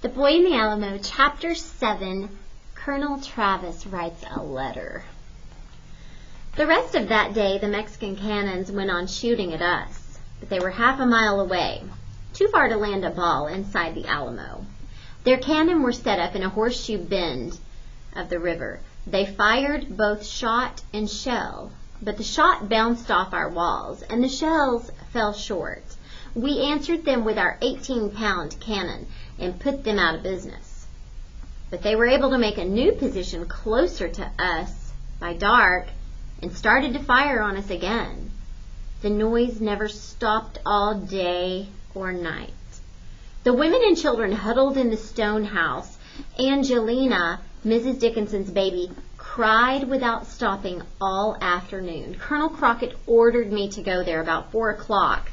The Boy in the Alamo, Chapter 7, Colonel Travis Writes a Letter. The rest of that day, the Mexican cannons went on shooting at us, but they were half a mile away, too far to land a ball inside the Alamo. Their cannon were set up in a horseshoe bend of the river. They fired both shot and shell, but the shot bounced off our walls, and the shells fell short. We answered them with our 18-pound cannon and put them out of business. But they were able to make a new position closer to us by dark and started to fire on us again. The noise never stopped all day or night. The women and children huddled in the stone house. Angelina, Mrs. Dickinson's baby, cried without stopping all afternoon. Colonel Crockett ordered me to go there about 4 o'clock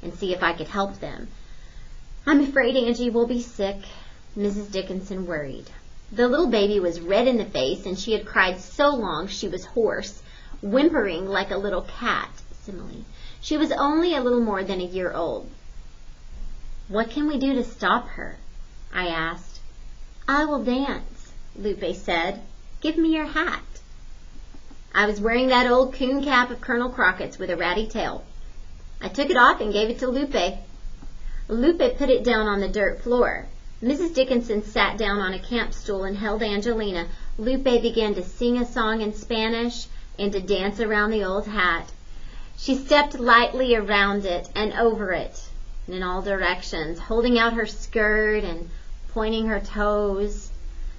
and see if I could help them. "I'm afraid Angie will be sick," Mrs. Dickinson worried. The little baby was red in the face, and she had cried so long she was hoarse, whimpering like a little cat, simile. She was only a little more than a year old. "What can we do to stop her?" I asked. "I will dance," Lupe said. "Give me your hat." I was wearing that old coon cap of Colonel Crockett's with a ratty tail. I took it off and gave it to Lupe. Lupe put it down on the dirt floor. Mrs. Dickinson sat down on a camp stool and held Angelina. Lupe began to sing a song in Spanish and to dance around the old hat. She stepped lightly around it and over it and in all directions, holding out her skirt and pointing her toes.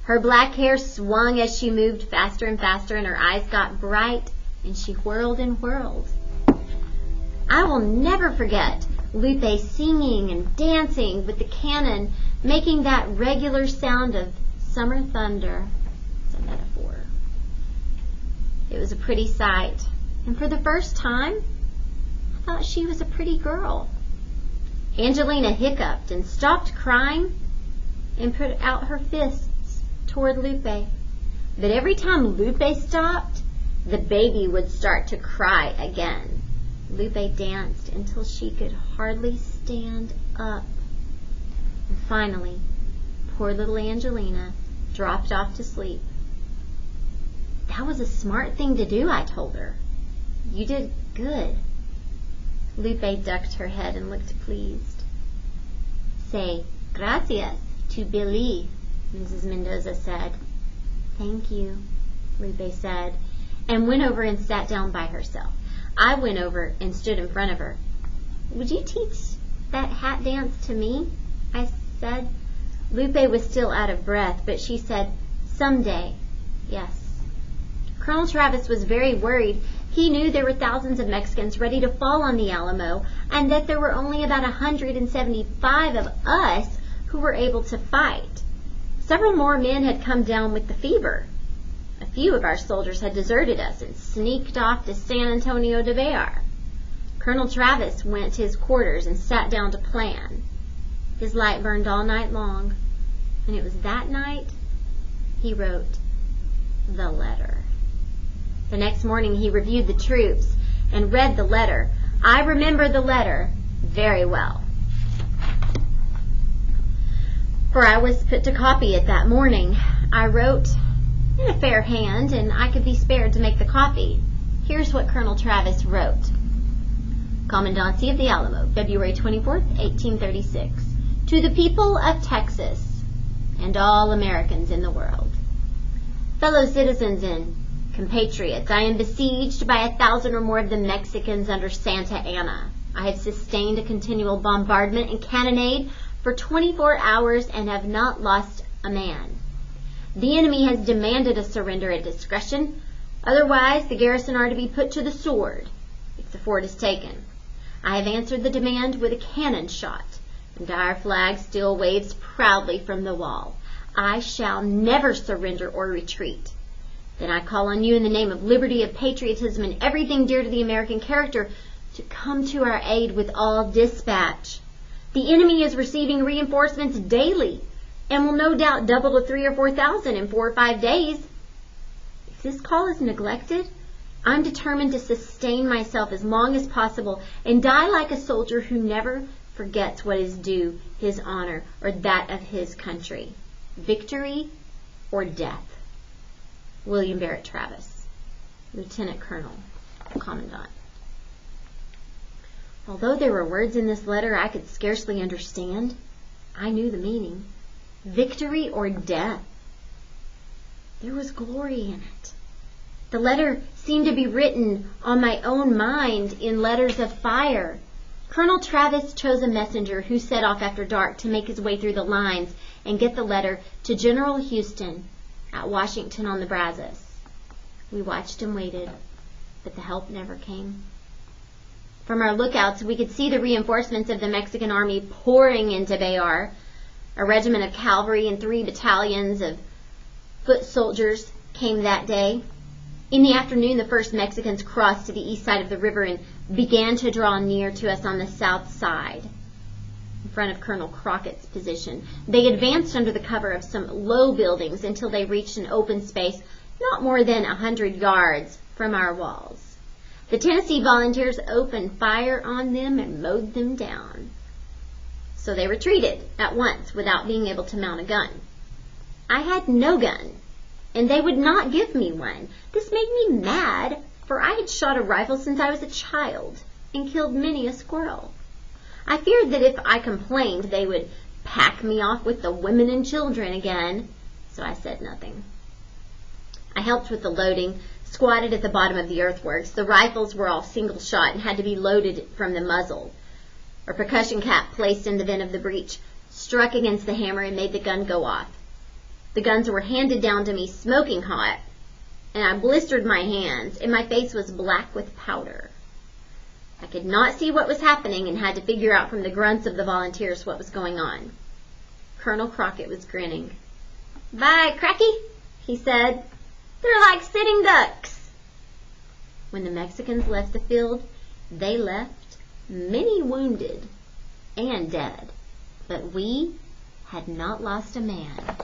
Her black hair swung as she moved faster and faster, and her eyes got bright, and she whirled and whirled. I will never forget Lupe singing and dancing with the cannon, making that regular sound of summer thunder. It's a metaphor. It was a pretty sight, and for the first time, I thought she was a pretty girl. Angelina hiccuped and stopped crying and put out her fists toward Lupe. But every time Lupe stopped, the baby would start to cry again. Lupe danced until she could hardly stand up. And finally, poor little Angelina dropped off to sleep. "That was a smart thing to do," I told her. "You did good." Lupe ducked her head and looked pleased. "Say gracias to Billy," Mrs. Mendoza said. "Thank you," Lupe said, and went over and sat down by herself. I went over and stood in front of her. "Would you teach that hat dance to me?" I said. Lupe was still out of breath, but she said, "Someday, yes." Colonel Travis was very worried. He knew there were thousands of Mexicans ready to fall on the Alamo, and that there were only about 175 of us who were able to fight. Several more men had come down with the fever. A few of our soldiers had deserted us and sneaked off to San Antonio de Bayar. Colonel Travis went to his quarters and sat down to plan. His light burned all night long, and it was that night he wrote the letter. The next morning he reviewed the troops and read the letter. I remember the letter very well, for I was put to copy it that morning. I wrote in a fair hand, and I could be spared to make the copy. Here's what Colonel Travis wrote. Commandancy of the Alamo, February 24th, 1836. To the people of Texas and all Americans in the world. Fellow citizens and compatriots, I am besieged by 1,000 or more of the Mexicans under Santa Anna. I have sustained a continual bombardment and cannonade for 24 hours and have not lost a man. The enemy has demanded a surrender at discretion. Otherwise, the garrison are to be put to the sword if the fort is taken. I have answered the demand with a cannon shot, and our flag still waves proudly from the wall. I shall never surrender or retreat. Then I call on you in the name of liberty, of patriotism, and everything dear to the American character to come to our aid with all dispatch. The enemy is receiving reinforcements daily, and will no doubt double to 3,000 or 4,000 in 4 or 5 days. If this call is neglected, I'm determined to sustain myself as long as possible and die like a soldier who never forgets what is due his his honor or that of his country. Victory or death. William Barrett Travis, Lieutenant Colonel, Commandant. Although there were words in this letter I could scarcely understand, I knew the meaning. Victory or death. There was glory in it. The letter seemed to be written on my own mind in letters of fire. Colonel Travis chose a messenger who set off after dark to make his way through the lines and get the letter to General Houston at Washington on the Brazos. We watched and waited, but the help never came. From our lookouts, we could see the reinforcements of the Mexican army pouring into Bayard. A regiment of cavalry and 3 battalions of foot soldiers came that day. In the afternoon, the first Mexicans crossed to the east side of the river and began to draw near to us on the south side, in front of Colonel Crockett's position. They advanced under the cover of some low buildings until they reached an open space not more than 100 yards from our walls. The Tennessee volunteers opened fire on them and mowed them down. So they retreated at once without being able to mount a gun. I had no gun, and they would not give me one. This made me mad, for I had shot a rifle since I was a child and killed many a squirrel. I feared that if I complained, they would pack me off with the women and children again, so I said nothing. I helped with the loading, squatted at the bottom of the earthworks. The rifles were all single shot and had to be loaded from the muzzle. A percussion cap placed in the vent of the breech struck against the hammer and made the gun go off. The guns were handed down to me smoking hot, and I blistered my hands, and my face was black with powder. I could not see what was happening and had to figure out from the grunts of the volunteers what was going on. Colonel Crockett was grinning. "By cracky," he said, "they're like sitting ducks." When the Mexicans left the field, they left many wounded and dead, but we had not lost a man.